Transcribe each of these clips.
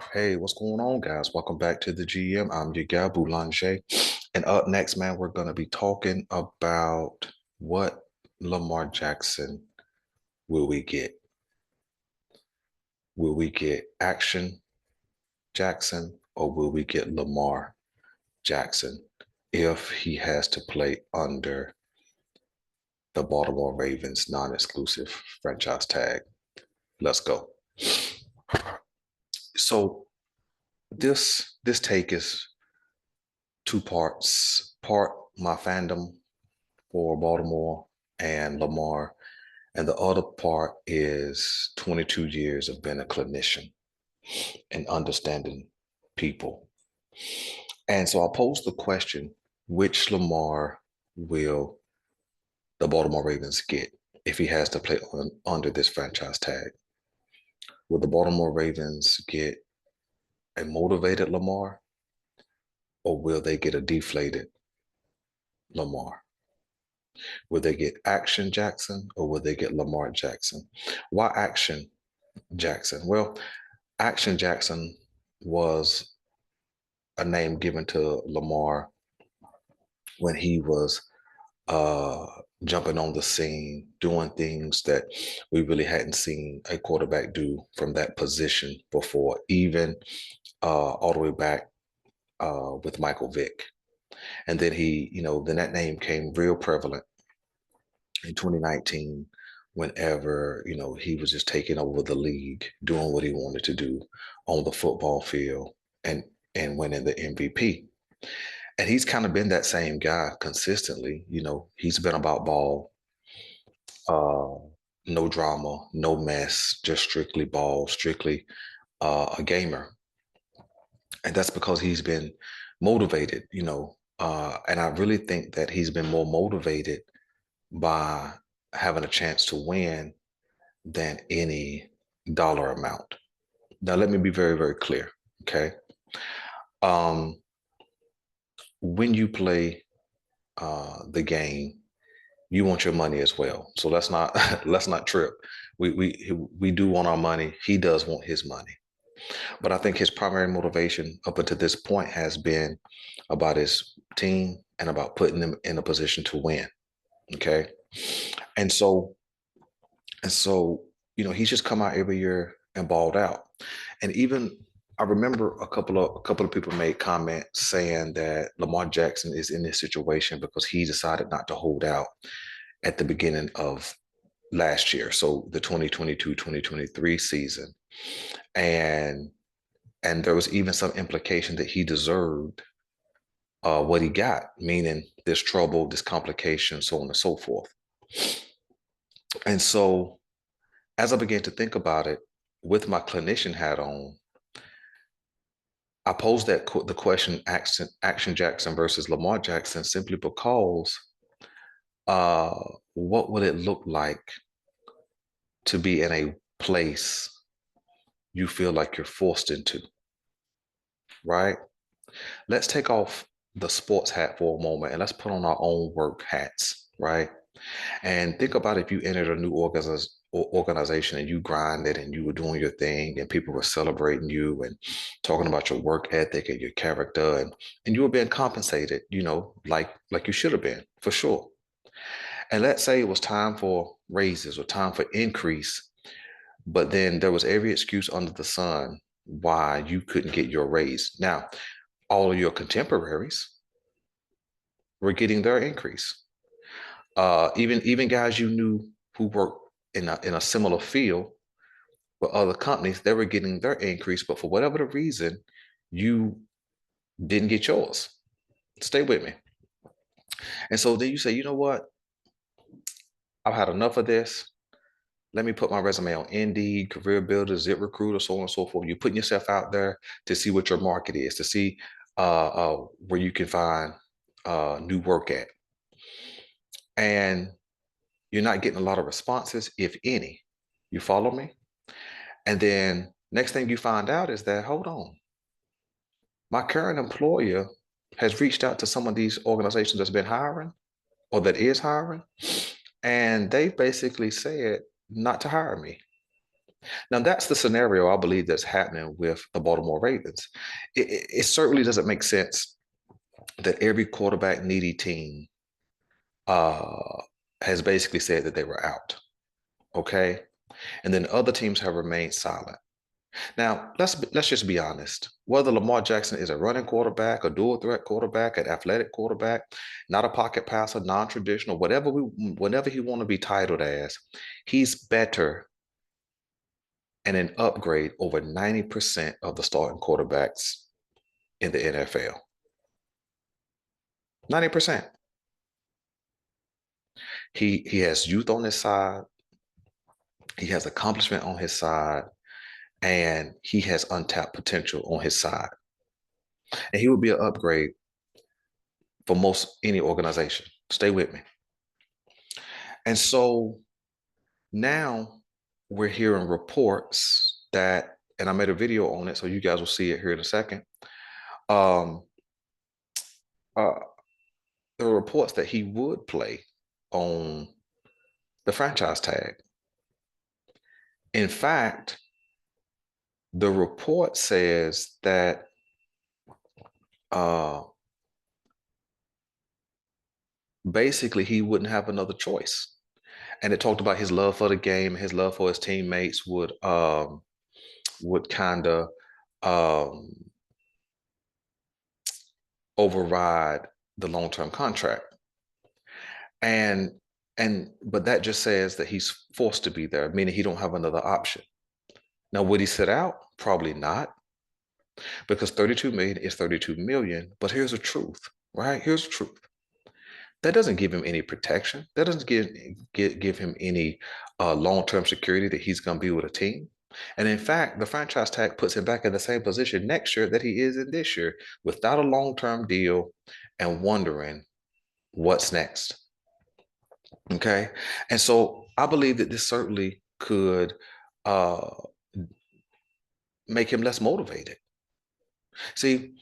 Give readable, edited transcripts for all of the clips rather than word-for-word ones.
Hey, what's going on, guys? Welcome back to the GM. I'm your guy, Boulanger. And up next, man, we're going to be talking about what Lamar Jackson will we get? Will we get Action Jackson or will we get Lamar Jackson if he has to play under the Baltimore Ravens non-exclusive franchise tag? Let's go. So this take is two parts. Part my fandom for Baltimore and Lamar. And the other part is 22 years of being a clinician and understanding people. And so I posed the question, which Lamar will the Baltimore Ravens get if he has to play under this franchise tag? Will the Baltimore Ravens get a motivated Lamar or will they get a deflated Lamar? Will they get Action Jackson or will they get Lamar Jackson? Why Action Jackson? Well, Action Jackson was a name given to Lamar when he was uh, jumping on the scene, doing things that we really hadn't seen a quarterback do from that position before, even all the way back with Michael Vick. And then then that name came real prevalent in 2019 whenever, he was just taking over the league, doing what he wanted to do on the football field and winning the MVP. And he's kind of been that same guy consistently. He's been about ball, uh, no drama, no mess, just strictly ball, strictly a gamer. And that's because he's been motivated, and I really think that he's been more motivated by having a chance to win than any dollar amount. Now, let me be very, very clear. Okay. Um, when you play the game, you want your money as well. So let's not let's not trip. We do want our money. He does want his money. But I think his primary motivation up until this point has been about his team and about putting them in a position to win. Okay. And so he's just come out every year and balled out. And even I remember a couple of people made comments saying that Lamar Jackson is in this situation because he decided not to hold out at the beginning of last year, so the 2022-2023 season. And and there was even some implication that he deserved what he got, meaning this trouble, this complication, so on and so forth. And so as I began to think about it with my clinician hat on, I posed the question Action Jackson versus Lamar Jackson simply because uh, what would it look like to be in a place you feel like you're forced into, right? Let's take off the sports hat for a moment and let's put on our own work hats, right? And think about if you entered a new organization and you grinded and you were doing your thing and people were celebrating you and talking about your work ethic and your character and you were being compensated, like you should have been for sure. And let's say it was time for raises or time for increase, but then there was every excuse under the sun why you couldn't get your raise. Now, all of your contemporaries were getting their increase. Even guys you knew who worked in a similar field with other companies, they were getting their increase, but for whatever the reason, you didn't get yours. Stay with me. And so then you say, you know what? I've had enough of this. Let me put my resume on Indeed, Career Builder, ZipRecruiter, so on and so forth. You're putting yourself out there to see what your market is, to see where you can find new work at. And you're not getting a lot of responses, if any. You follow me? And then next thing you find out is that, hold on, my current employer has reached out to some of these organizations that's been hiring or that is hiring, and they basically said not to hire me. Now, that's the scenario I believe that's happening with the Baltimore Ravens. It certainly doesn't make sense that every quarterback needy team uh, has basically said that they were out. Okay. And then other teams have remained silent. Now, let's just be honest. Whether Lamar Jackson is a running quarterback, a dual threat quarterback, an athletic quarterback, not a pocket passer, non-traditional, whatever he want to be titled as, he's better and an upgrade over 90% of the starting quarterbacks in the NFL. 90%. He has youth on his side, he has accomplishment on his side, and he has untapped potential on his side. And he would be an upgrade for most any organization. Stay with me. And so now we're hearing reports that, and I made a video on it, so you guys will see it here in a second. Um, uh, there are reports that he would play on the franchise tag. In fact, the report says that uh, basically he wouldn't have another choice. And it talked about his love for the game, his love for his teammates would kind of um, override the long-term contract. And but that just says that he's forced to be there, meaning he don't have another option. Now, would he sit out? Probably not, because 32 million is 32 million. But here's the truth, right? Here's the truth. That doesn't give him any protection. That doesn't give him any long-term security that he's going to be with a team. And in fact, the franchise tag puts him back in the same position next year that he is in this year without a long-term deal and wondering what's next. Okay. And so I believe that this certainly could uh, make him less motivated. See,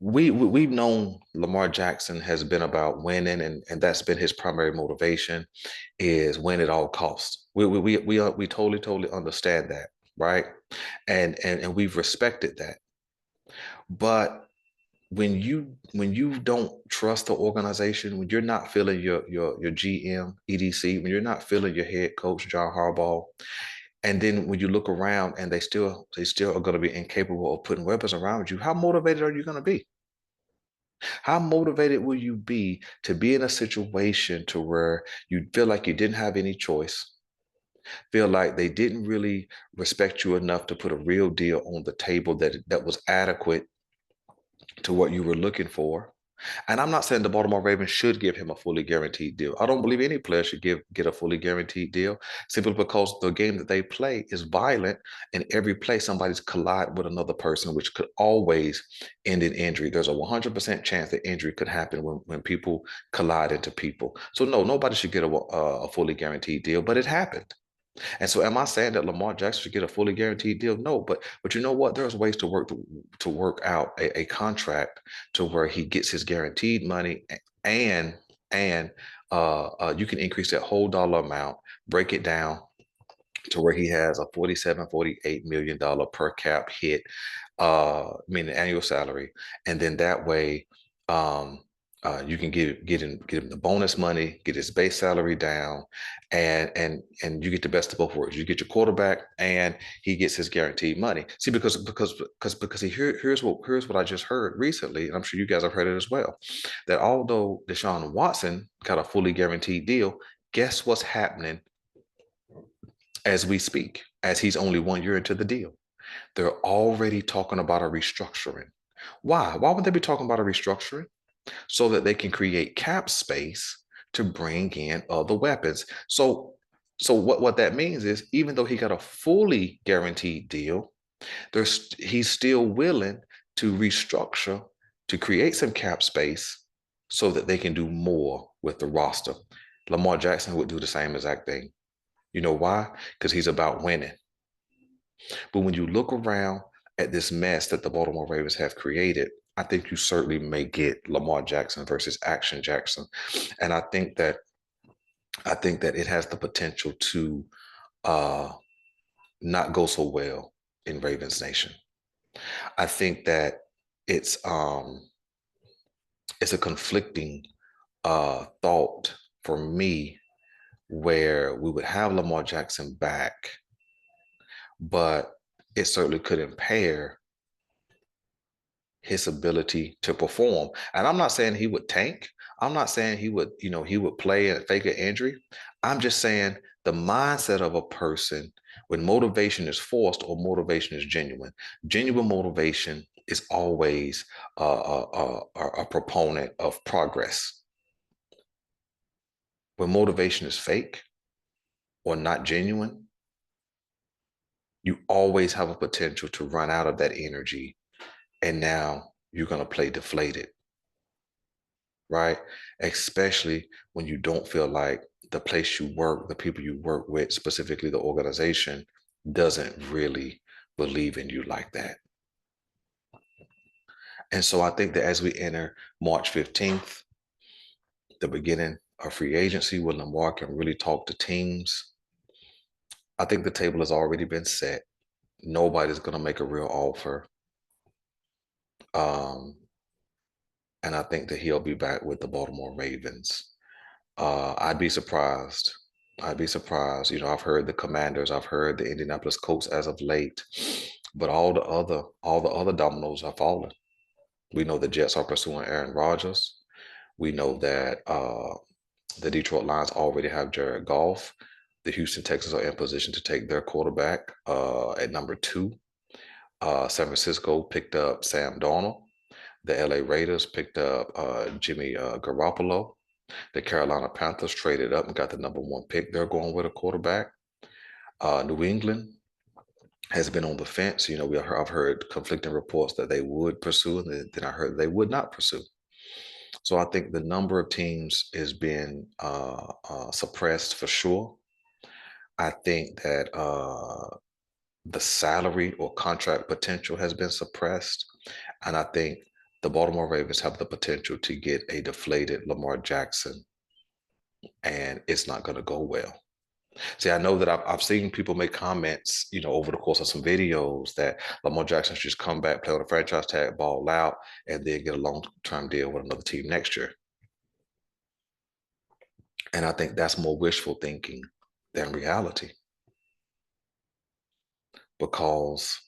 we've known Lamar Jackson has been about winning, and that's been his primary motivation is win at all costs. We totally understand that, right? And we've respected that. But when you don't trust the organization, when you're not feeling your GM, EDC, when you're not feeling your head coach, John Harbaugh, and then when you look around and they still are going to be incapable of putting weapons around you, how motivated are you going to be? How motivated will you be to be in a situation to where you feel like you didn't have any choice, feel like they didn't really respect you enough to put a real deal on the table that was adequate to what you were looking for? And I'm not saying the Baltimore Ravens should give him a fully guaranteed deal. I don't believe any player should get a fully guaranteed deal simply because the game that they play is violent, and every play somebody's collide with another person, which could always end in injury. There's a 100% chance that injury could happen when people collide into people. So no, nobody should get a fully guaranteed deal, but it happened. And so, am I saying that Lamar Jackson should get a fully guaranteed deal? No, but you know what? There's ways to work out a contract to where he gets his guaranteed money, and you can increase that whole dollar amount, break it down to where he has a 47, $48 million per cap hit, meaning annual salary, and then that way, um, you can get him the bonus money, get his base salary down, and you get the best of both worlds. You get your quarterback, and he gets his guaranteed money. See, because here's what I just heard recently, and I'm sure you guys have heard it as well, that although Deshaun Watson got a fully guaranteed deal, guess what's happening as we speak, as he's only 1 year into the deal? They're already talking about a restructuring. Why? Why would they be talking about a restructuring? So that they can create cap space to bring in other weapons. So what that means is even though he got a fully guaranteed deal, he's still willing to restructure to create some cap space so that they can do more with the roster. Lamar Jackson would do the same exact thing. You know why? Because he's about winning. But when you look around at this mess that the Baltimore Ravens have created, I think you certainly may get Lamar Jackson versus Action Jackson. And I think that it has the potential to uh not go so well in Ravens Nation. I think that it's um it's a conflicting thought for me where we would have Lamar Jackson back, but it certainly could impair his ability to perform. And I'm not saying he would tank. I'm not saying he would, he would play and fake an injury. I'm just saying the mindset of a person when motivation is forced or motivation is genuine. Genuine motivation is always a proponent of progress. When motivation is fake or not genuine, you always have a potential to run out of that energy. And now you're going to play deflated, right? Especially when you don't feel like the place you work, the people you work with, specifically the organization, doesn't really believe in you like that. And so I think that as we enter March 15th, the beginning of free agency, when Lamar can really talk to teams, I think the table has already been set. Nobody's going to make a real offer. Um, and I think that he'll be back with the Baltimore Ravens. I'd be surprised. I'd be surprised. I've heard the Commanders, I've heard the Indianapolis Colts as of late, but all the other dominoes are falling. We know the Jets are pursuing Aaron Rodgers. We know that the Detroit Lions already have Jared Goff. The Houston Texans are in position to take their quarterback at number 2. San Francisco picked up Sam Darnold. The LA Raiders picked up Jimmy Garoppolo. The Carolina Panthers traded up and got the number 1 pick. They're going with a quarterback. New England has been on the fence. I've heard conflicting reports that they would pursue, and then I heard they would not pursue. So I think the number of teams is being suppressed for sure. I think that the salary or contract potential has been suppressed. And I think the Baltimore Ravens have the potential to get a deflated Lamar Jackson, and it's not going to go well. See, I know that I've seen people make comments, over the course of some videos that Lamar Jackson should just come back, play with a franchise tag, ball out, and then get a long-term deal with another team next year. And I think that's more wishful thinking than reality, because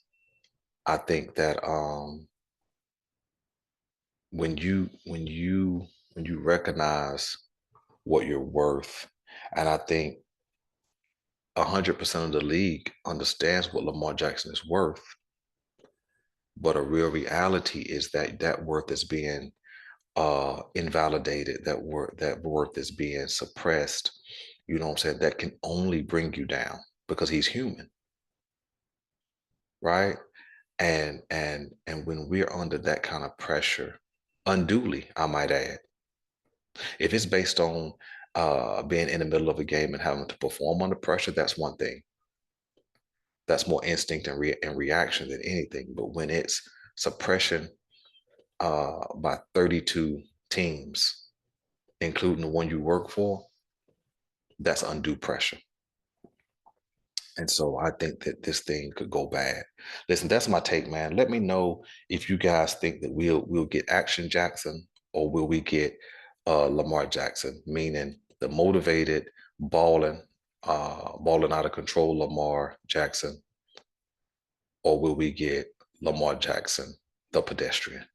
I think that when you recognize what you're worth, and I think 100% of the league understands what Lamar Jackson is worth, but a real reality is that that worth is being invalidated, that worth is being suppressed. You know what I'm saying? That can only bring you down because he's human, right? And when we're under that kind of pressure, unduly, I might add, if it's based on being in the middle of a game and having to perform under pressure, that's one thing. That's more instinct and reaction than anything. But when it's suppression by 32 teams, including the one you work for, that's undue pressure. And so I think that this thing could go bad. Listen, that's my take, man. Let me know if you guys think that we'll get Action Jackson, or will we get Lamar Jackson, meaning the motivated, balling out of control Lamar Jackson, or will we get Lamar Jackson, the pedestrian?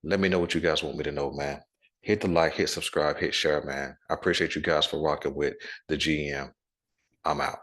Let me know what you guys want me to know, man. Hit the like, hit subscribe, hit share, man. I appreciate you guys for rocking with the GM. I'm out.